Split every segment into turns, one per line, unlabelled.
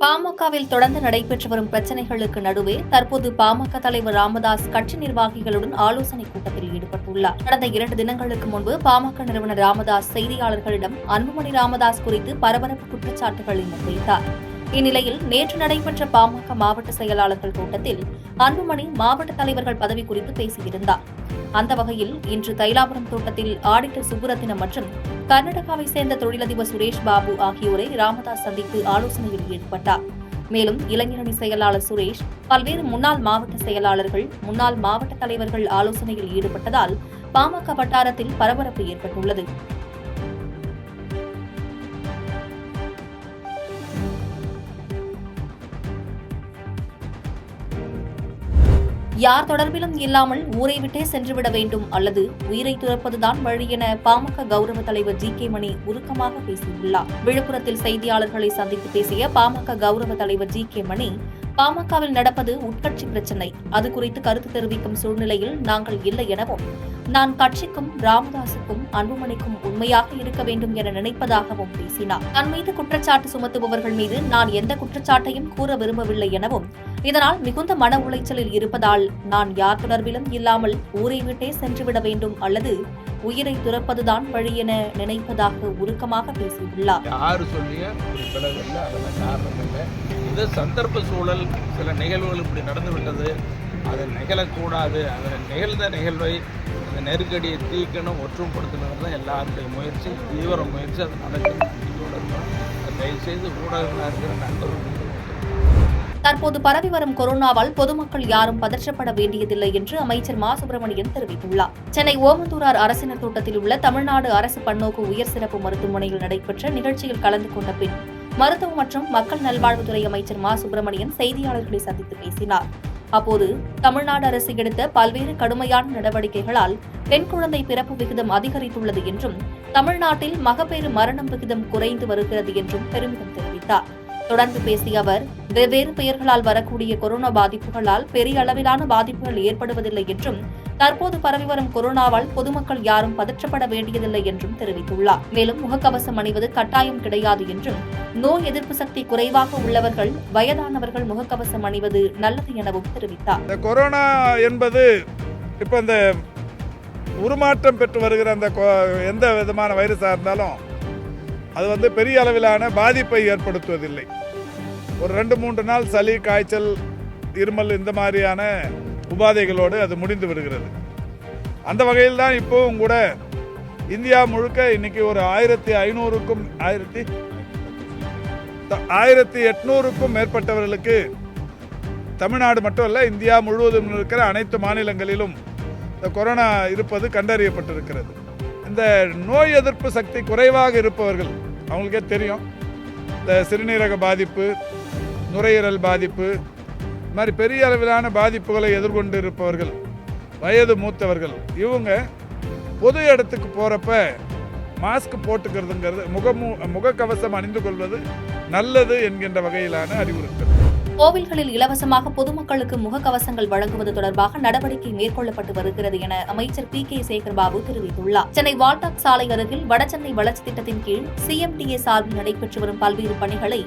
பாமகவில் தொடர்ந்து நடைபெற்று வரும் பிரச்சினைகளுக்கு நடுவே தற்போது பாமக தலைவர் ராமதாஸ் கட்சி நிர்வாகிகளுடன் ஆலோசனைக் கூட்டத்தில் ஈடுபட்டுள்ளார். கடந்த 2 தினங்களுக்கு முன்பு பாமக நிறுவனர் ராமதாஸ் செய்தியாளர்களிடம் அன்புமணி ராமதாஸ் குறித்து பரபரப்பு குற்றச்சாட்டுகளை முன்வைத்தார். இந்நிலையில் நேற்று நடைபெற்ற பாமக மாவட்ட செயலாளர்கள் கூட்டத்தில் அன்புமணி மாவட்ட தலைவர்கள் பதவி குறித்து பேசியிருந்தார். அந்த வகையில் இன்று தைலாபுரம் தோட்டத்தில் ஆடிட்டர் சுப்புரத்தினம் மற்றும் கர்நாடகாவை சேர்ந்த தொழிலதிபர் சுரேஷ் பாபு ஆகியோரை ராமதாஸ் சந்தித்து ஆலோசனையில் ஈடுபட்டார். மேலும் இளைஞரணி செயலாளர் சுரேஷ், பல்வேறு முன்னாள் மாவட்ட செயலாளர்கள், முன்னாள் மாவட்ட தலைவர்கள் ஆலோசனையில் ஈடுபட்டதால் பாமக வட்டாரத்தில் பரபரப்பு ஏற்பட்டுள்ளது. யார் தொடர்பிலும் இல்லாமல் ஊரை விட்டே சென்றுவிட வேண்டும் அல்லது உயிரை துறப்பதுதான் வழி என பாமக கௌரவ தலைவர் ஜி.கே. மணி உருக்கமாக பேசியுள்ளார். விழுப்புரத்தில் செய்தியாளர்களை சந்தித்து பேசிய பாமக கௌரவ தலைவர் ஜி.கே. மணி, பாமகவில் நடப்பது உட்கட்சி பிரச்சினை, அது குறித்து கருத்து தெரிவிக்கும் சூழ்நிலையில் நாங்கள் இல்லை எனவும், நான் கட்சிக்கும் ராமதாசுக்கும் அன்புமணிக்கும் உண்மையாக இருக்க வேண்டும் என நினைப்பதாகவும் பேசினார். தன் மீது குற்றச்சாட்டு சுமத்துபவர்கள் மீது நான் எந்த குற்றச்சாட்டையும் கூற விரும்பவில்லை எனவும், இதனால் மிகுந்த மன உளைச்சலில் இருப்பதால் நான் யார் தொடர்பிலும் இல்லாமல் ஊரை விட்டே சென்றுவிட வேண்டும் அல்லது உயிரை துறப்பதுதான் வழி என நினைப்பதாக உருக்கமாக பேசியுள்ளார்.
இது சந்தர்ப்ப சூழல், சில நிகழ்வுகள் இப்படி நடந்துவிட்டது, அது நிகழக்கூடாது. அதில் நிகழ்ந்த நிகழ்வை, அந்த நெருக்கடியை தீர்க்கணும், ஒற்றுமைப்படுத்தணும் தான் எல்லாருடைய முயற்சி, தீவிர முயற்சி. அது நடக்கணும். தயவுசெய்து ஊடகங்களாக இருக்கிற நண்பர்கள்
தற்போது பரவி வரும் கொரோனாவால் பொதுமக்கள் யாரும் பதற்றப்பட வேண்டியதில்லை என்று அமைச்சர் மா. சுப்பிரமணியன் தெரிவித்துள்ளார். சென்னை ஓமந்தூரார் அரசினர் தோட்டத்தில் உள்ள தமிழ்நாடு அரசு பன்னோக்கு உயர் சிறப்பு மருத்துவமனையில் நடைபெற்ற நிகழ்ச்சியில் கலந்து கொண்ட பின் மருத்துவ மற்றும் மக்கள் நல்வாழ்வுத்துறை அமைச்சர் மா. சுப்பிரமணியன் செய்தியாளர்களை சந்தித்து பேசினார். அப்போது தமிழ்நாடு அரசு எடுத்த பல்வேறு கடுமையான நடவடிக்கைகளால் பெண் குழந்தை பிறப்பு விகிதம் அதிகரித்துள்ளது என்றும், தமிழ்நாட்டில் மகப்பேறு மரணம் விகிதம் குறைந்து வருகிறது என்றும் பெருமிதம் தெரிவித்தார். தொடர்ந்து பேசிய அவர், வெவ்வேறு பெயர்களால் வரக்கூடிய கொரோனா பாதிப்புகளால் பெரிய அளவிலான பாதிப்புகள் ஏற்படுவதில்லை என்றும், தற்போது பரவி வரும் கொரோனாவால் பொதுமக்கள் யாரும் பதற்றப்பட வேண்டியதில்லை என்றும் தெரிவித்துள்ளார். மேலும் முகக்கவசம் அணிவது கட்டாயம் கிடையாது என்றும், நோய் எதிர்ப்பு சக்தி குறைவாக உள்ளவர்கள், வயதானவர்கள் முகக்கவசம் அணிவது நல்லது எனவும் தெரிவித்தார்.
இந்த கொரோனா என்பது இப்ப இந்த உருமாற்றம் பெற்று வருகிற அந்த எந்த விதமான வைரஸா இருந்தாலும் அது பெரிய அளவிலான பாதிப்பை ஏற்படுத்துவதில்லை. ஒரு 2-3 நாள் சளி, காய்ச்சல், இருமல் இந்த மாதிரியான உபாதைகளோடு அது முடிந்து வருகிறது. அந்த வகையில் தான் இப்போவும் கூட இந்தியா முழுக்க இன்னைக்கு ஒரு 1500க்கும் 1800க்கும் மேற்பட்டவர்களுக்கு, தமிழ்நாடு மட்டும் அல்ல இந்தியா முழுவதும் இருக்கிற அனைத்து மாநிலங்களிலும் இந்த கொரோனா இருப்பது கண்டறியப்பட்டிருக்கிறது. இந்த நோய் எதிர்ப்பு சக்தி குறைவாக இருப்பவர்கள், அவங்களுக்கே தெரியும், இந்த சிறுநீரக பாதிப்பு, நுரையீரல் பாதிப்பு, இந்த மாதிரி பெரிய அளவிலான பாதிப்புகளை எதிர்கொண்டு இருப்பவர்கள், வயது மூத்தவர்கள், இவங்க பொது இடத்துக்கு போகிறப்ப மாஸ்க் போட்டுக்கிறதுங்கிறது, முகக்கவசம் அணிந்து கொள்வது நல்லது என்கின்ற வகையிலான அறிவுறுத்தல்.
கோவில்களில் இலவசமாக பொதுமக்களுக்கு முகக்கவசங்கள் வழங்குவது தொடர்பாக நடவடிக்கை மேற்கொள்ளப்பட்டு வருகிறது என அமைச்சர் பி.கே. சேகர்பாபு தெரிவித்துள்ளார். சென்னை வால்டாக் சாலை அருகில் வடசென்னை வளர்ச்சி திட்டத்தின் கீழ் CMDA சார்பில் நடைபெற்று வரும் பல்வேறு பணிகளை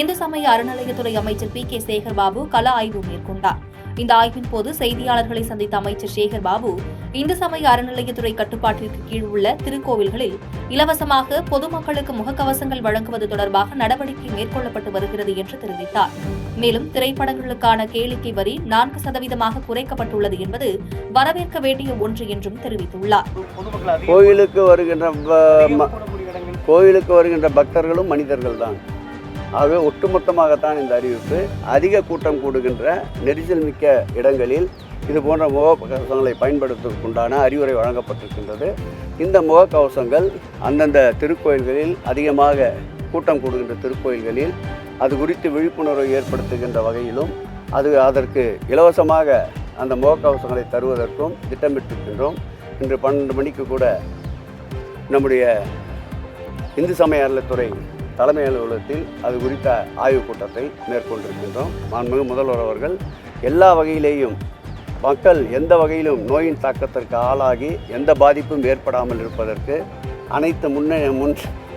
இந்து சமய அறநிலையத்துறை அமைச்சர் பி.கே. சேகர்பாபு கள ஆய்வு மேற்கொண்டார். இந்த ஆய்வின் போது செய்தியாளர்களை சந்தித்த அமைச்சர் சேகர்பாபு, இந்து சமய அறநிலையத்துறை கட்டுப்பாட்டிற்கு கீழ் உள்ள திருக்கோவில்களில் இலவசமாக பொதுமக்களுக்கு முகக்கவசங்கள் வழங்குவது தொடர்பாக நடவடிக்கை மேற்கொள்ளப்பட்டு வருகிறது என்று தெரிவித்தார். மேலும் திரைப்படங்களுக்கான கேளிக்கை வரி 4% குறைக்கப்பட்டுள்ளது என்பது வரவேற்க வேண்டிய ஒன்று என்றும் தெரிவித்துள்ளார்.
கோயிலுக்கு வருகின்ற பக்தர்களும் மனிதர்கள் தான். ஆகவே ஒட்டுமொத்தமாகத்தான் இந்த அறிவிப்பு. அதிக கூட்டம் கூடுகின்ற நெரிசல் மிக்க இடங்களில் இது போன்ற முகக்கவசங்களை பயன்படுத்துவதற்குண்டான அறிவுரை வழங்கப்பட்டிருக்கின்றது. இந்த முகக்கவசங்கள் அந்தந்த திருக்கோயில்களில், அதிகமாக கூட்டம் கூடுகின்ற திருக்கோயில்களில் அது குறித்து விழிப்புணர்வை ஏற்படுத்துகின்ற வகையிலும், அதற்கு இலவசமாக அந்த முகக்கவசங்களை தருவதற்கும் திட்டமிட்டிருக்கின்றோம். இன்று 12 மணிக்கு கூட நம்முடைய இந்து சமய அறநிலையத்துறை தலைமை அலுவலகத்தில் அது குறித்த ஆய்வுக் கூட்டத்தை மேற்கொண்டிருக்கின்றோம். மாண்புமிகு முதல்வர் அவர்கள் எல்லா வகையிலேயும் மக்கள் எந்த வகையிலும் நோயின் தாக்கத்திற்கு ஆளாகி எந்த பாதிப்பும் ஏற்படாமல் இருப்பதற்கு அனைத்து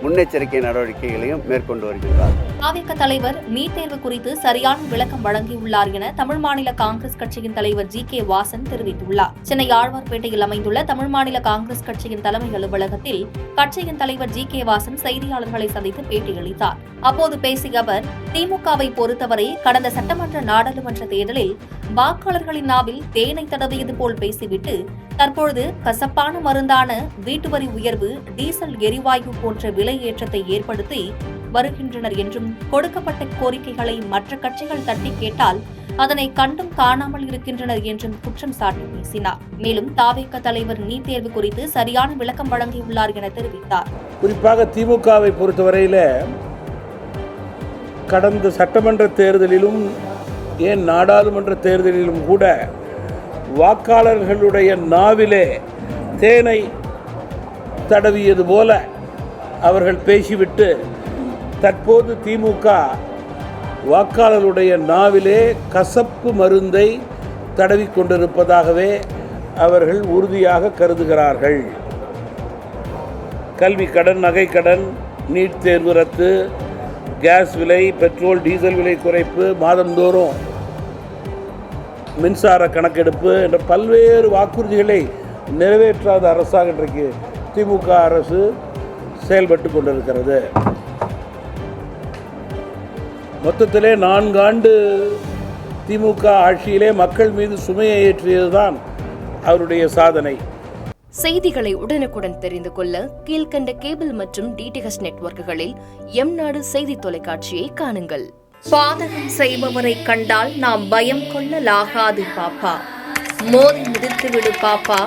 முன்னெச்சரிக்கை நடவடிக்கைகளையும் மேற்கொண்டு வருகின்றார்.
தாவேக தலைவர் நீட் தேர்வு குறித்து சரியான விளக்கம் வழங்கியுள்ளார் என தமிழ் மாநில காங்கிரஸ் கட்சியின் தலைவர் ஜி.கே. வாசன் தெரிவித்துள்ளார். சென்னை ஆழ்வார்பேட்டையில் அமைந்துள்ள தமிழ் மாநில காங்கிரஸ் கட்சியின் தலைமை அலுவலகத்தில் கட்சியின் தலைவர் ஜி.கே. வாசன் செய்தியாளர்களை சந்தித்து பேட்டியளித்தார். அப்போது பேசிய அவர், திமுகவை பொறுத்தவரை கடந்த சட்டமன்ற நாடாளுமன்ற தேர்தலில் வாக்காளர்களின் நாவில் தேனை தடவியது போல் பேசிவிட்டு தற்பொழுது கசப்பான மருந்தான வீட்டுவரி உயர்வு, டீசல் எரிவாயு போன்ற விலை ஏற்றத்தை ஏற்படுத்தி வருகின்றனர் என்றும், கொடுக்கப்பட்ட கோரிக்கைகளை மற்ற கட்சிகள் தட்டி கேட்டால் அதனை கண்டும் காணாமல் இருக்கின்றனர் என்றும் குற்றம் சாட்டி பேசினார். மேலும் தாவேக தலைவர் நீட் தேர்வு குறித்து சரியான விளக்கம் வழங்கியுள்ளார் என தெரிவித்தார்.
குறிப்பாக திமுகவை பொறுத்தவரையில கடந்த சட்டமன்ற தேர்தலிலும் ஏன் நாடாளுமன்ற தேர்தலிலும் கூட வாக்காளர்களுடைய நாவிலே தேனை தடவியது போல அவர்கள் பேசிவிட்டு தற்போது திமுக வாக்காளருடைய நாவிலே கசப்பு மருந்தை தடவி கொண்டிருப்பதாகவே அவர்கள் உறுதியாக கருதுகிறார்கள். கல்வி கடன், நகை கடன், நீட் தேர்வு ரத்து, கேஸ் விலை, பெட்ரோல் டீசல் விலை குறைப்பு, மாதந்தோறும் மின்சார கணக்கெடுப்பு என்ற பல்வேறு வாக்குறுதிகளை நிறைவேற்றாத அரசாக இன்றைக்கு திமுக அரசு செயல்பட்டு கொண்டிருக்கிறது. மொத்தத்திலே 4 ஆண்டு திமுக ஆட்சியிலே மக்கள் மீது சுமையை ஏற்றியதுதான் அவருடைய சாதனை.
செய்திகளை உடனுக்குடன் தெரிந்து கொள்ள கீழ்கண்ட கேபிள் மற்றும் டிடிஎச் நெட்வொர்க்குகளில் எம்நாடு செய்தி தொலைக்காட்சியை காணுங்கள்.
பாதகம் செய்பவரை கண்டால் நாம் பயம் கொள்ளலாகாது பாப்பா. மோதி மிதித்து விடு பாப்பா,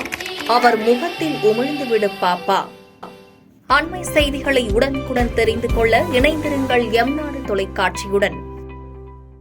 அவர் முகத்தில் உமிழ்ந்து விடு பாப்பா. அண்மை செய்திகளை உடனுக்குடன் தெரிந்து கொள்ள இணைந்திருங்கள் எம்நாடு தொலைக்காட்சியுடன்.